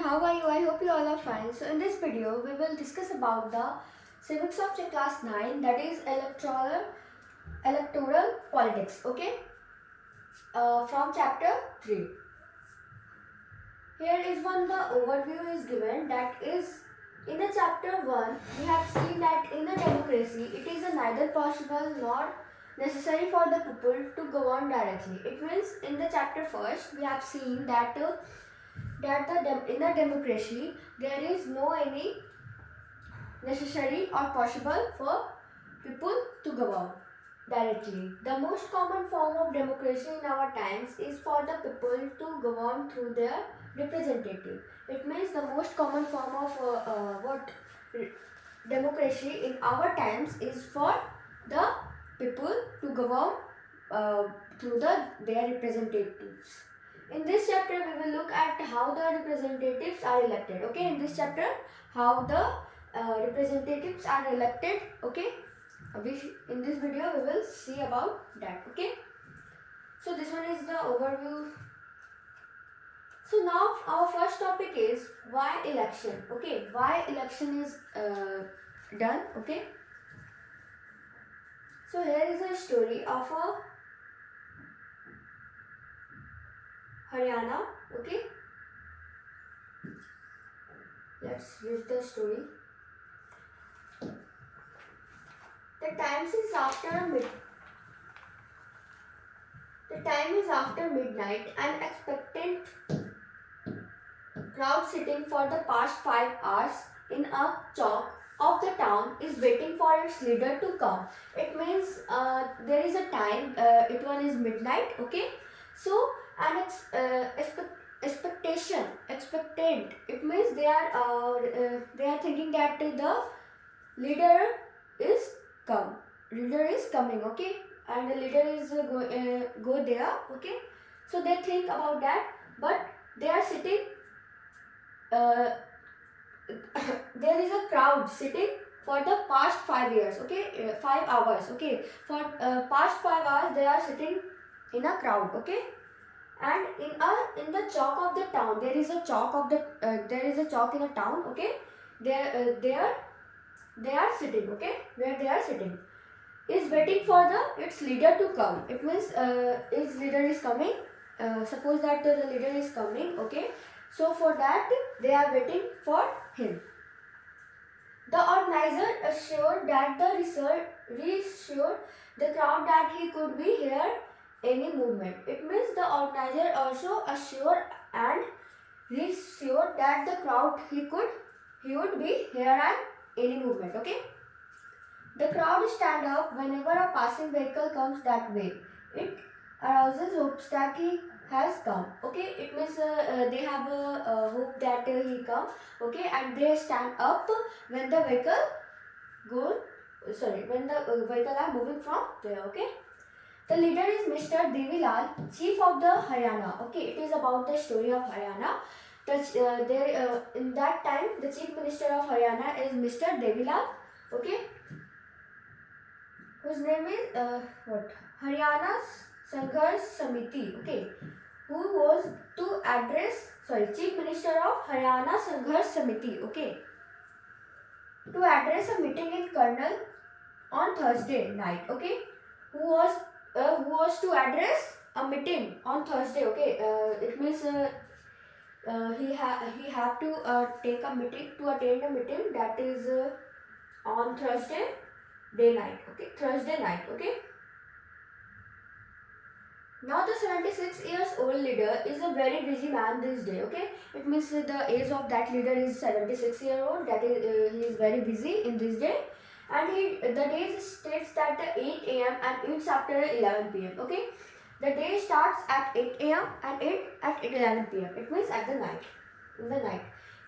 everyone, how are you? I hope you all are fine. So in this video, we will discuss about the civics of class 9, that is electoral politics, okay? From chapter 3. Here is one the overview is given, that is in the chapter 1, we have seen that in a democracy, it is neither possible nor necessary for the people to govern directly. It means in the chapter first, we have seen that in a democracy there is no any necessary or possible for people to govern directly. The most common form of democracy in our times is for the people to govern through their representative. It means the most common form of democracy in our times is for the people to govern through their representatives. In this chapter, we will look at how the representatives are elected. Okay, in this chapter, how the representatives are elected. Okay, in this video we will see about that. Okay, so this one is the overview. So now our first topic is why election. Okay, why election is done. Okay, so here is a story of a Haryana. Okay, let's read the story. The time is after midnight. An expectant crowd sitting for the past 5 hours in a chalk of the town is waiting for its leader to come. It means there is a time. It one is midnight. Okay, so an expectant. It means they are thinking that the leader is coming. Okay, and the leader is go there. Okay, so they think about that, but they are sitting. There is a crowd sitting for the past 5 years. Okay, 5 hours. Okay, for past 5 hours they are sitting in a crowd. Okay, and in the chalk of the town, there is a chalk in a town. Okay, there they are sitting. Okay, where they are sitting is waiting for its leader to come. It means its leader is coming. Suppose that the leader is coming. Okay, so for that they are waiting for him. The organizer assured the crowd that he could be here any movement. It means the organizer also assured and reassured that the crowd he would be here at any movement. Okay. The crowd stand up whenever a passing vehicle comes that way. It arouses hopes that he has come. Okay, it means they have a hope that he come. Okay, and they stand up when the vehicle when the vehicle are moving from there. Okay, the leader is Mr. Devilal, chief of the Haryana. Okay, it is about the story of Haryana. In that time, the chief minister of Haryana is Mr. Devilal. Okay, whose name is Haryana Sangharsh Samiti. Okay, who was to address chief minister of Haryana Sangharsh Samiti. Okay, to address a meeting in Karnal on Thursday night. Okay, who was to address a meeting on Thursday. Okay, it means he have to take a meeting to attend a meeting that is on Thursday night. Okay, Thursday night. Okay. Now the 76 years old leader is a very busy man this day. Okay, it means the age of that leader is 76 year old. That is he is very busy in this day, and the day states that 8 a.m. and ends after 11 p.m. Okay, the day starts at 8 a.m. and ends at 11 p.m. It means at the night. In the night,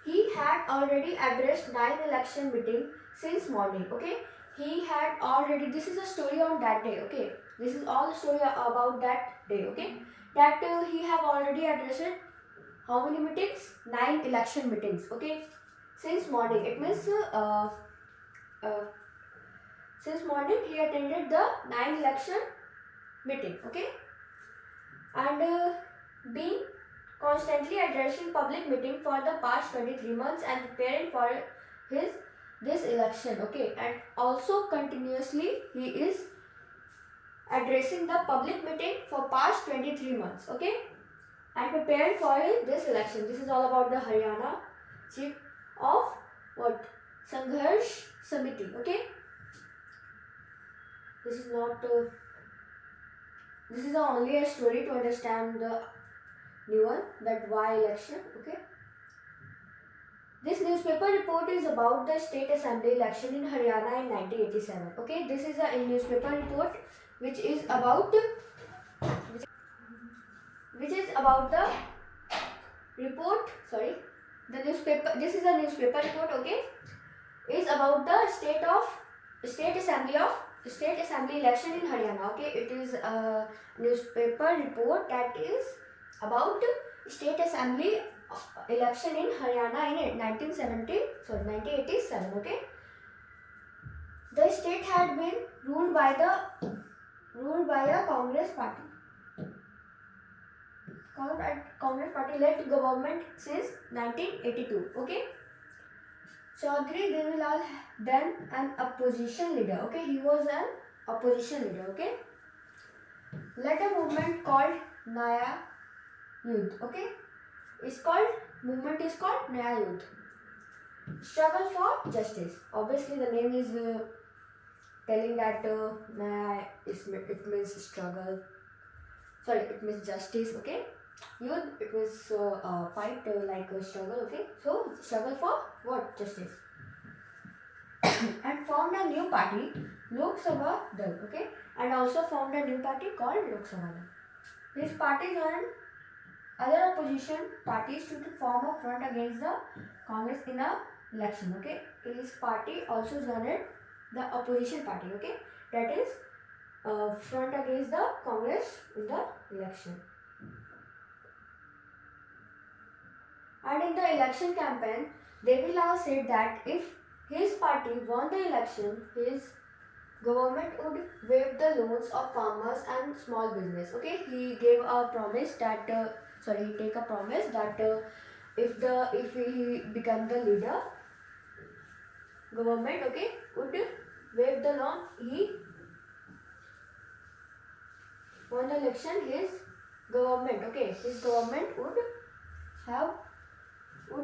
he had already addressed 9 election meetings since morning. Okay, he had already. This is a story on that day. Okay, this is all the story about that day. Okay, that he have already addressed how many meetings? 9 election meetings. Okay, since morning. It means since morning he attended the 9 election meeting. Okay, and being constantly addressing public meeting for the past 23 months and preparing for this election. Okay, and also continuously he is addressing the public meeting for past 23 months. Okay, and preparing for this election. This is all about the Haryana chief of what? Sangharsh Samiti. Okay, this is not this is only a story to understand the new one, that why election. Okay, this newspaper report is about the state assembly election in Haryana in 1987. Okay, this is a newspaper report which is about the report. Sorry, the newspaper. This is a newspaper report. Okay, is about the state assembly election in Haryana. Okay, it is a newspaper report that is about state assembly election in Haryana in 1987. Okay, the state had been ruled by a Congress party. Congress party led government since 1982. Okay. Chaudhry Devilal, then an opposition leader. Okay, he was an opposition leader. Okay, led a movement called Naya Youth. Okay, movement is called Naya Youth. Struggle for justice. Obviously, the name is telling that Naya it means struggle. Sorry, it means justice. Okay, youth it means fight like a struggle. Okay, so struggle for what? Justice. And formed a new party, Lok Sabha Dal. Okay, and also formed a new party called Lok Sabha Dal. This party joined other opposition parties to form a front against the Congress in a election. Okay, this party also joined the opposition party. Okay, that is front against the Congress in the election. And in the election campaign, Devilal said that if his party won the election, his government would waive the loans of farmers and small business. Okay, he gave a promise that he take a promise that if he become the leader, government would waive the loan. He won the election. His government would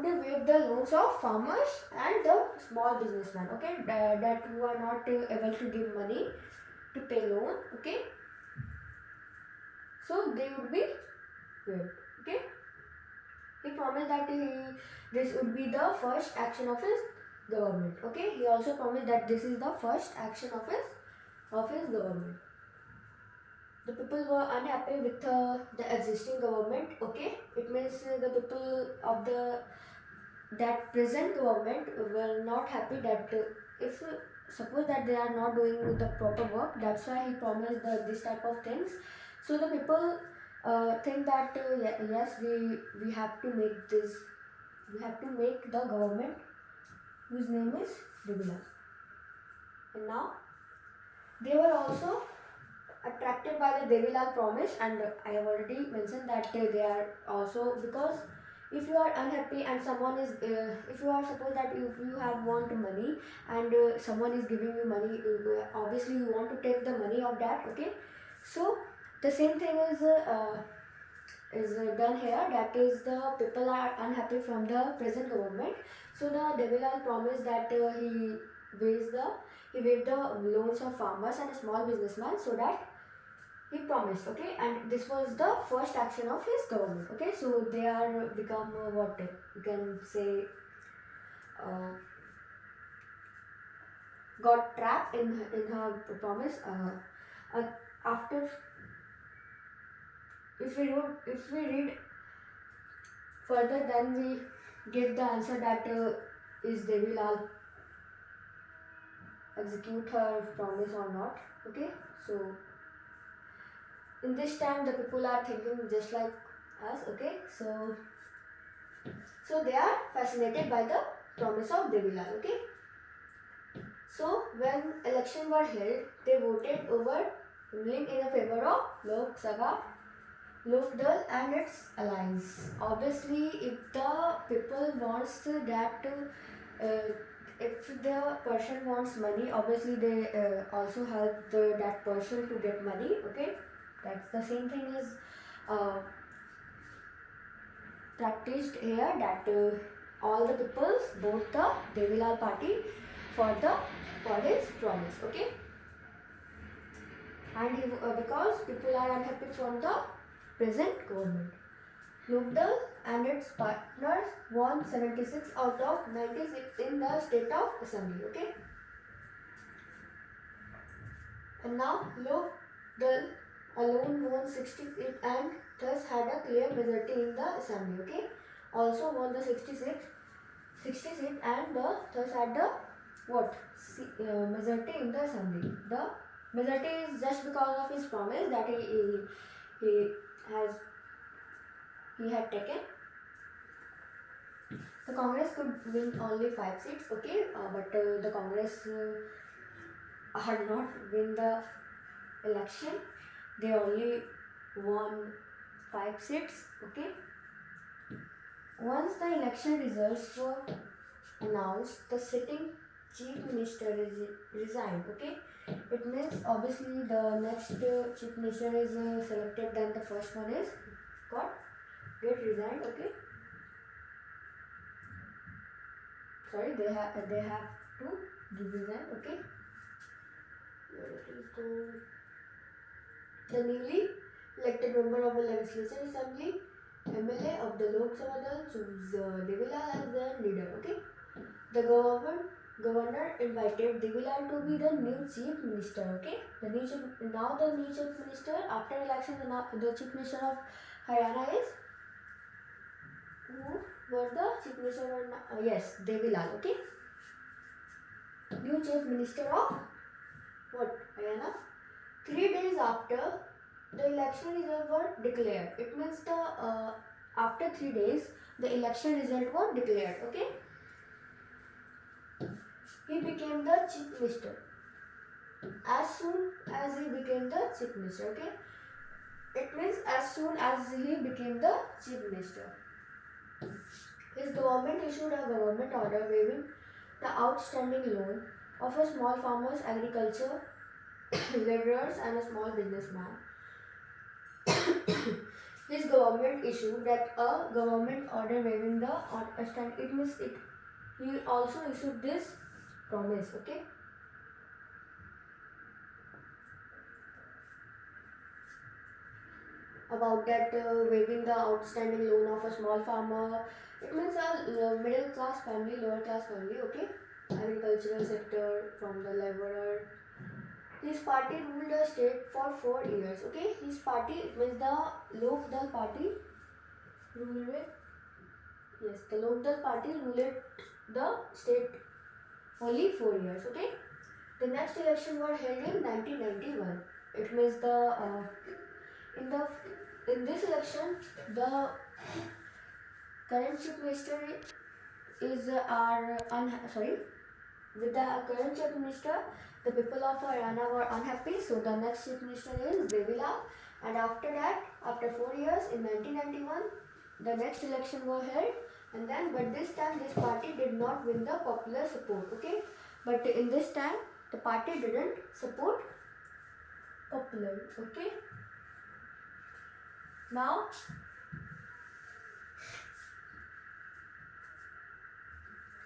waive the loans of farmers and the small businessmen. Okay, that who are not able to give money to pay loan. Okay, so they would be waived. Okay, he promised that this would be the first action of his government. Okay, he also promised that this is the first action of his government. The people were unhappy with the existing government. Okay, it means the people of that present government were not happy that if suppose that they are not doing the proper work. That's why he promised this type of things. So the people think that yes, we have to make this. We have to make the government whose name is Devilal. And now they were also attracted by the Devilal promise, and I have already mentioned that they are also, because if you are unhappy and someone is if you are suppose that if you have want money and someone is giving you money, obviously you want to take the money of that. Okay, so the same thing is done here. That is, the people are unhappy from the present government. So the Devilal promised that he waived the loans of farmers and small businessmen, so that he promised. Okay, and this was the first action of his government. Okay, so they are become what you can say got trapped in her promise. After if we read further, then we get the answer that is Devilal execute her promise or not. Okay, so in this time the people are thinking just like us. Okay, so they are fascinated by the promise of Devilal. Okay, so when election were held, they voted overwhelmingly in favor of Lok Lokdal and its allies. Obviously, if the people wants that, if the person wants money, obviously they also help that person to get money. Okay, that's the same thing as uh, practiced here, that all the peoples vote the Devilal party for his promise. Okay, and because people are unhappy from the present government. Lugdal and its partners won 76 out of 96 in the state of assembly. Okay, and now Lugdal alone won 68 and thus had a clear majority in the assembly. Okay, also won the 60 seat and thus had the what majority in the assembly. The majority is just because of his promise that he has he had taken. The Congress could win only 5 seats, okay, but the Congress had not win the election. They only won 5 seats, okay. Once the election results were announced, the sitting chief minister resigned, okay. It means obviously the next chief minister is selected, then the first one is get resigned, okay. Sorry, they have to give resign, okay. Where it is the newly elected member of the legislature assembly, MLA of the Lok Sabha Dal, choose Devilal as their leader, okay. The governor invited Devilal to be the new chief minister, okay. The new chief minister after election, the chief minister of Haryana is who were the chief minister? Yes, Devilal, okay. New chief minister of what? Haryana. 3 days after the election results were declared. It means the after 3 days the election result was declared. Okay. He became the chief minister. As soon as he became the chief minister. Okay. It means as soon as he became the chief minister, his government issued a government order waiving the outstanding loan of a small farmers, agriculture, laborers and a small businessman. His government issued that a government order waiving the outstanding. It means it. He also issued this promise. Okay. About that waiving the outstanding loan of a small farmer. It means a middle class family, lower class family. Okay. Agricultural sector from the laborer. His party ruled the state for 4 years. Okay, his party means the Lok Dal party ruled. Yes, the Lok Dal party ruled the state only 4 years. Okay, the next election were held in 1991. It means in this election the current chief minister is with the current chief minister, the people of Haryana were unhappy, so the next chief minister is Devilal. And after that, after 4 years, in 1991, the next election were held. And then, but this time, this party did not win the popular support. Okay, but in this time, the party didn't support popular. Okay. Now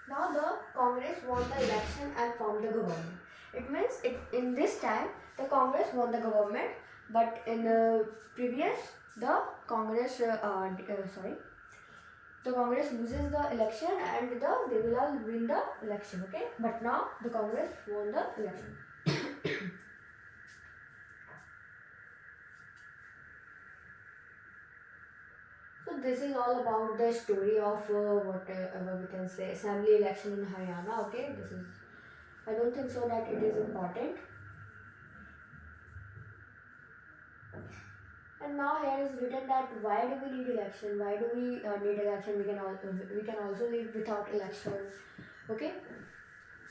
the Congress won the election and formed the government. It means in this time the Congress won the government, but in the previous the Congress the Congress loses the election and they will win the election. Okay, but now the Congress won the election. So this is all about the story of whatever we can say assembly election in Haryana. Okay, this is, I don't think so that it is important. And now here is written that why do we need election? Why do we need election? We can also live without election. Okay.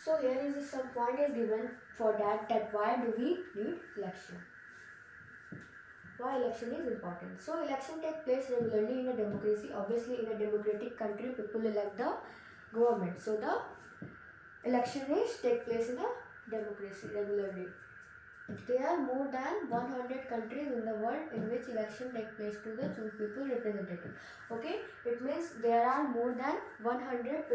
So here is some point is given for that why do we need election? Why election is important? So election take place regularly in a democracy. Obviously, in a democratic country, people elect the government. So the election is take place in a democracy regularly. There are more than 100 countries in the world in which election take place to the choose people representative. Okay, it means there are more than 100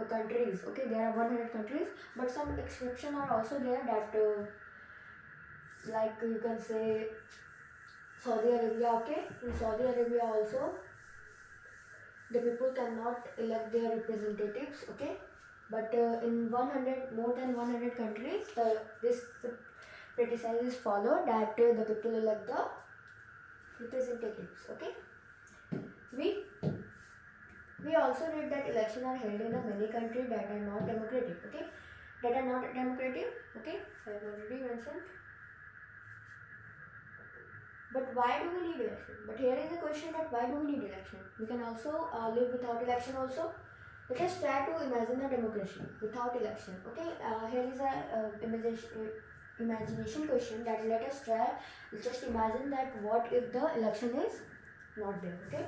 countries. Okay, there are 100 countries, but some exception are also there that like you can say Saudi Arabia. Okay, in Saudi Arabia also the people cannot elect their representatives. Okay, but in 100 more than 100 countries this practice is followed that the people elect the representatives. Okay, we we also read that elections are held in a many countries that are not democratic. Okay, that are not democratic. Okay, I have already mentioned. But why do we need election? But here is the question that why do we need election? We can also live without election also. Let us try to imagine a democracy without election. Okay, here is a imagination question that let us try. Just imagine that what if the election is not there? Okay,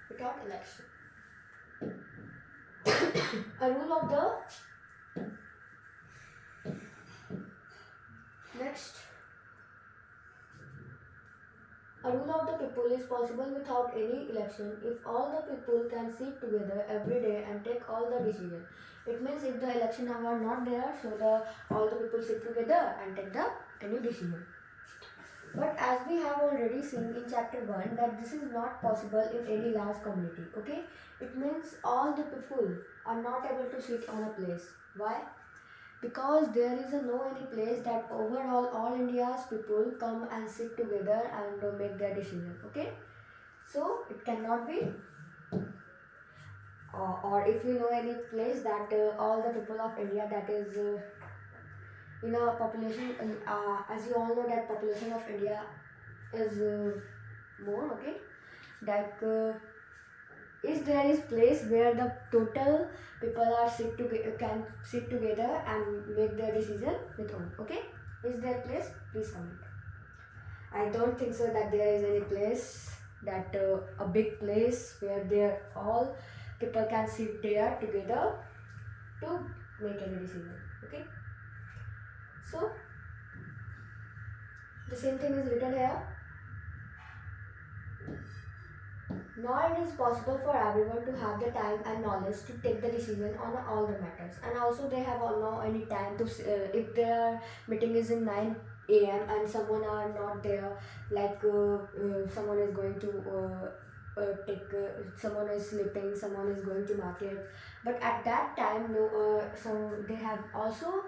without election. A rule of the next. A rule of the people is possible without any election if all the people can sit together every day and take all the decisions. It means if the election are not there, so all the people sit together and take any decision. But as we have already seen in chapter 1 that this is not possible in any large community. Okay, it means all the people are not able to sit on a place. Why? Because there is no any place that overall all India's people come and sit together and make their decision. Okay, so it cannot be. Or if you know any place that all the people of India that is in a population, as you all know that population of India is more. Okay, that is there is place where the total people are can sit together and make their decision with own. Okay, is there place? Please comment. I don't think so that there is any place that a big place where there all people can sit there together to make any decision. Okay, so the same thing is written here. Nor it is possible for everyone to have the time and knowledge to take the decision on all the matters, and also they have no any time to if their meeting is in 9 a.m. and someone are not there, like someone is going to take someone is sleeping, someone is going to market, but at that time no so they have also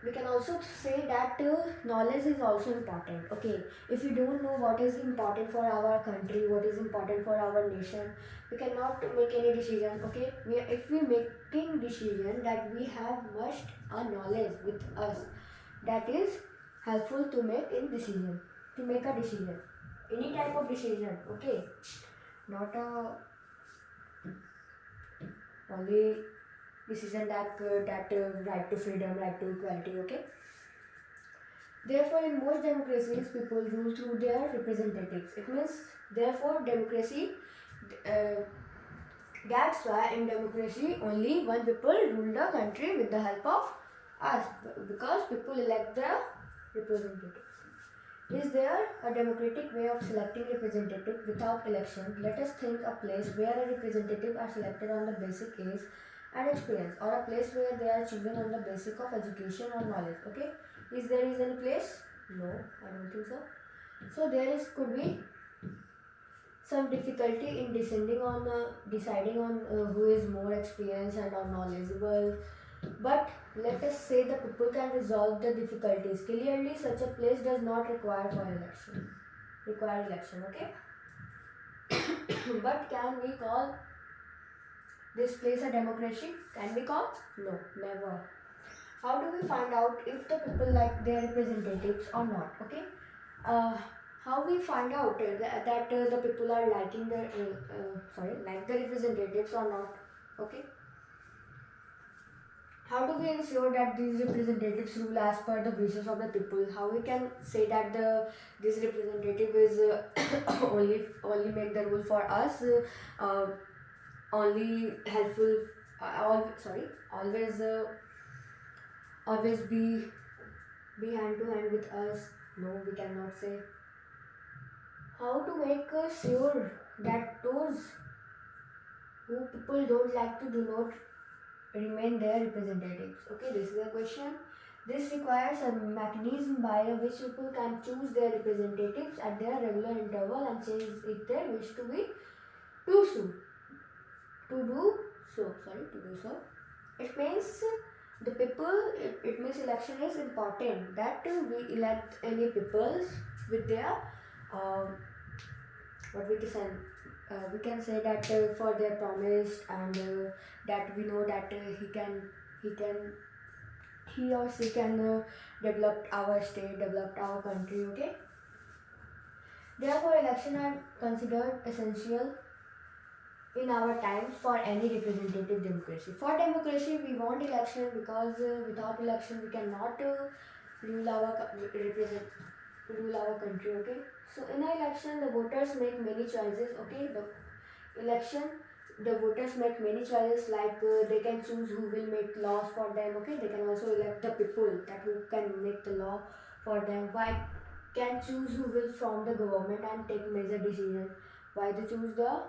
we can also say that knowledge is also important. Okay, if we don't know what is important for our country, what is important for our nation, we cannot make any decision. Okay, if we making decision that we have must a knowledge with us that is helpful to make in decision, to make a decision, any type of decision. Okay, not a only decision that right to freedom, right to equality. Okay, therefore in most democracies people rule through their representatives. It means therefore democracy uh, that's why in democracy only one people rule the country with the help of us, because people elect the representatives. Is there a democratic way of selecting representative without election? Let us think a place where a representative are selected on the basic age and experience, or a place where they are chosen on the basic of education or knowledge. Okay, is there is any place? No, I don't think so. So there is could be some difficulty in deciding on who is more experienced and or knowledgeable, but let us say the people can resolve the difficulties clearly. Such a place does not require for election. Okay. But can we call this place a democracy? Can we call? No, never. How do we find out if the people like their representatives or not? Okay. How we find out that the people are liking the like the representatives or not? Okay. how do we ensure that these representatives rule as per the wishes of the people? How we can say that this representative is only make the rule for us, only helpful, always always be hand to hand with us? No, we cannot say. How to make sure that those who people don't like to do not remain their representatives? Okay, this is a question. This requires a mechanism by which people can choose their representatives at their regular interval and change if they wish to be to so to do so. It means the people. It means election is important. That we elect any people with their what we can say that for their promise, and that we know that he can he or she can develop our state, develop our country. Okay, therefore election are considered essential in our times for any representative democracy. For democracy we want election, because without election we cannot rule our rule our country. Okay, so in an election the voters make many choices. Okay, the election, the voters make many choices, like they can choose who will make laws for them. Okay, they can also elect the people that who can make the law for them. Why can choose who will form the government and take major decisions? Why they choose the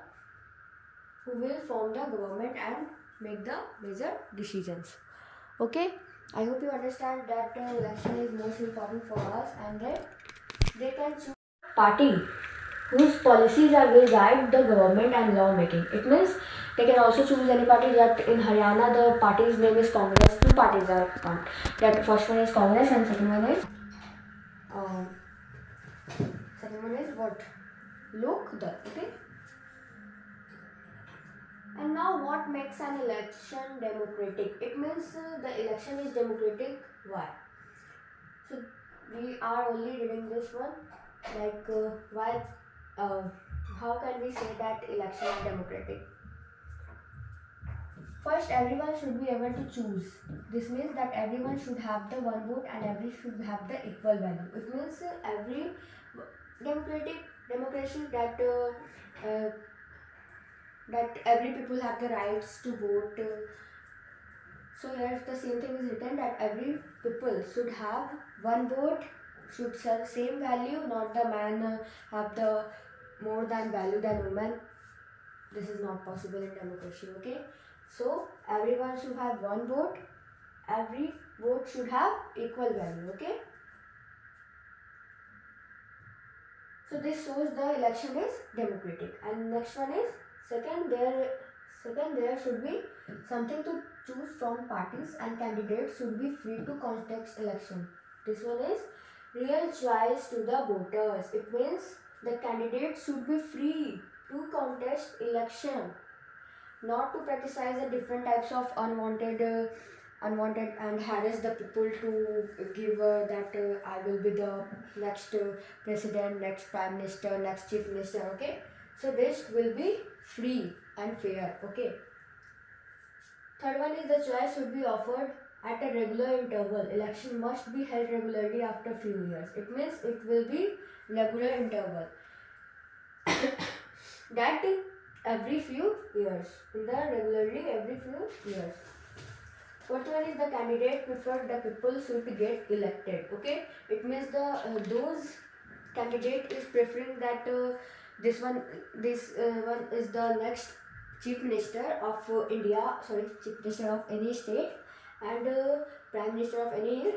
who will form the government and make the major decisions? Okay, I hope you understand that election is most important for us, and they can choose party whose policies are will guide the government and law making. It means they can also choose any party. That in Haryana the party's name is Congress. Two parties are found. That first one is Congress and um, second one is what? Lok Dal. Okay. And now what makes an election democratic? It means the election is democratic. Why? So we are only reading this one. Like why? Uh, how can we say that election are democratic? First, everyone should be able to choose. This means that everyone should have the one vote and every should have the equal value. It means every democracy uh, that every people have the rights to vote. So here the same thing is written, that every people should have one vote, should serve same value, not the man have the more than value than woman. This is not possible in democracy. Okay, so everyone should have one vote, every vote should have equal value. Okay, so this shows the election is democratic. And next one is second there should be something to choose from. Parties and candidates should be free to contest election. This one is real choice to the voters. It means the candidates should be free to contest election, not to criticize the different types of unwanted and harass the people to give that I will be the next president, next prime minister, next chief minister. Okay, so this will be free and fair. Okay, third one is the choice should be offered at a regular interval. Election must be held regularly after few years. It means it will be regular interval that every few years, in the regularly every few years. Fourth one is the candidate preferred the people should get elected. Okay, it means the those candidate is preferring that this one is the next chief minister of India, sorry, chief minister of any state, and prime minister of any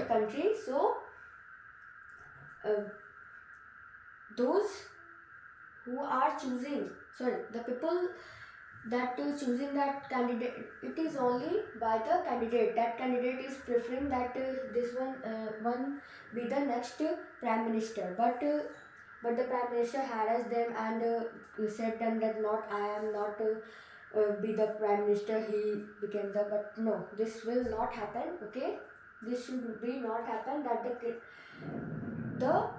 country. So uh, those who are choosing, sorry, the people that choosing that candidate, it is only by the candidate. That candidate is preferring that this one be the next prime minister, but the prime minister harassed them and said them that not I am not be the prime minister, he became the, but no, this will not happen. Okay, this should be not happen, that the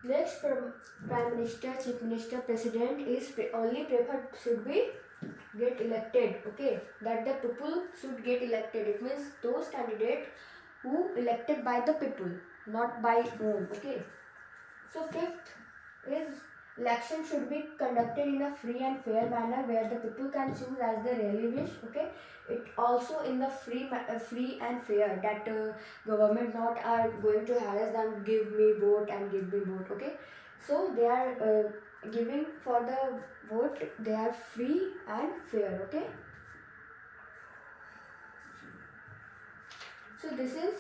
next prime minister, chief minister, president is only preferred should be get elected, okay, that the people should get elected. It means those candidates who elected by the people, not by whom, okay. So fifth is election should be conducted in a free and fair manner where the people can choose as they really wish, okay. It also in the free and fair, that government not are going to harass them, give me vote and give me vote, okay. So they are giving for the vote, they are free and fair, okay. So this is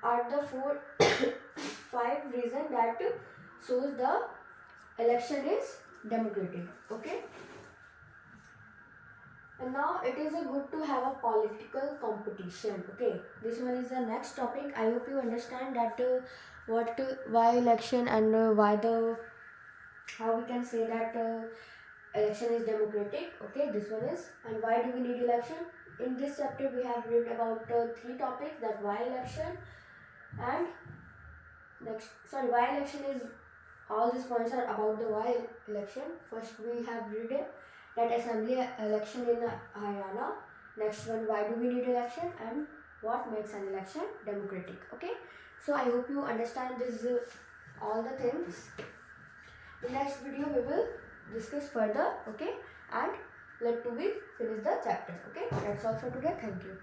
are the four five reasons that shows the election is democratic, okay. And now it is a good to have a political competition, okay. This one is the next topic. I hope you understand that what why election and why the how we can say that election is democratic, okay. This one is, and why do we need election. In this chapter we have read about three topics, that why election and why election is, all these points are about the why election. First we have read that assembly election in Haryana. Next one, why do we need election and what makes an election democratic, okay. So I hope you understand this all the things. In next video we will discuss further, okay, and let to be finish the chapter, okay. That's all for today. Thank you.